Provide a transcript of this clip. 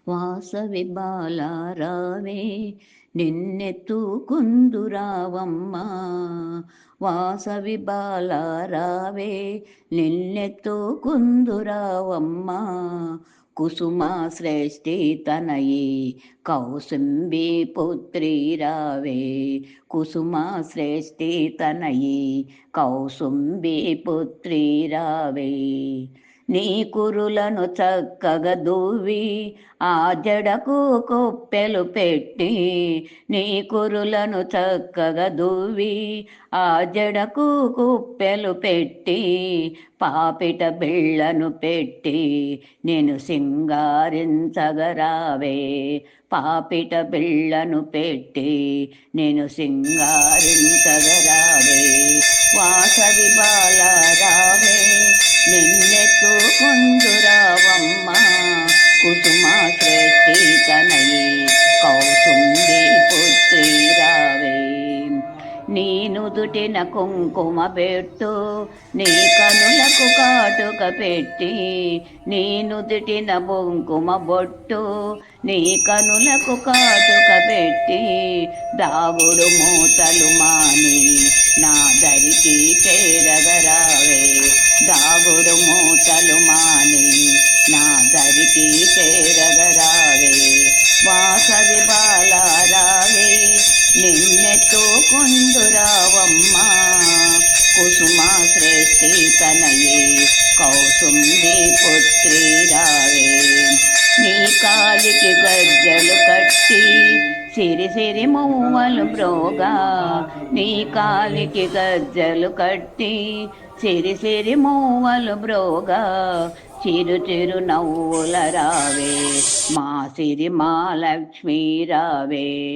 వాసవి బాలారావే నిన్నెత్తుకుందురావమ్మా. వాసవి బాలారావే నిన్నెత్తుకుందురావమ్మా. కుసుమ శ్రేష్ఠి తనయి కౌసుంబి పుత్రి రావే. కుసుమ శ్రేష్ఠి తనయి కౌసుంబి పుత్రి రావే. నీ కురులను చక్కగా దువ్వి ఆ జడకు కొప్పెలు పెట్టి. నీ కురులను చక్కగా దువ్వి ఆ జడకు కుప్పెలు పెట్టి. పాపిట బిళ్ళను పెట్టి నేను సింగారించగరావే. పాపిట బిళ్ళను పెట్టి నేను సింగారించగరావే. వాసవి బాలారావే నిన్నెత్తుకుందురావమ్మా. కుసుమ శ్రేష్ఠి తనయి కౌసుంబి పుత్రి రావే. నీ నుదుటిన కుంకుమ పెట్టు నీ కనులకు కాటుక పెట్టి. నీ నుదుటిన కుంకుమ బొట్టు నీ కనులకు కాటుక పెట్టి. దాగుడు మూతలు మాని నా దరికి చేరగరావే. దాగుడు మూతలు మాని నా దరికి చేరగరావే. వాసవి బాలారావే నిన్నెత్తుకుందురావమ్మా. కుసుమ శ్రేష్ఠి తనయి కౌసుంబి పుత్రి రావే. నీ కాలికి గజ్జలు కట్టి సిరి సిరి మువ్వలు బ్రోగా. నీ కాలికి గజ్జలు కట్టి సిరి సిరి మువ్వలు బ్రోగా. చిరు చిరు నవ్వుల రావే మా సిరి మా లక్ష్మీ రావే.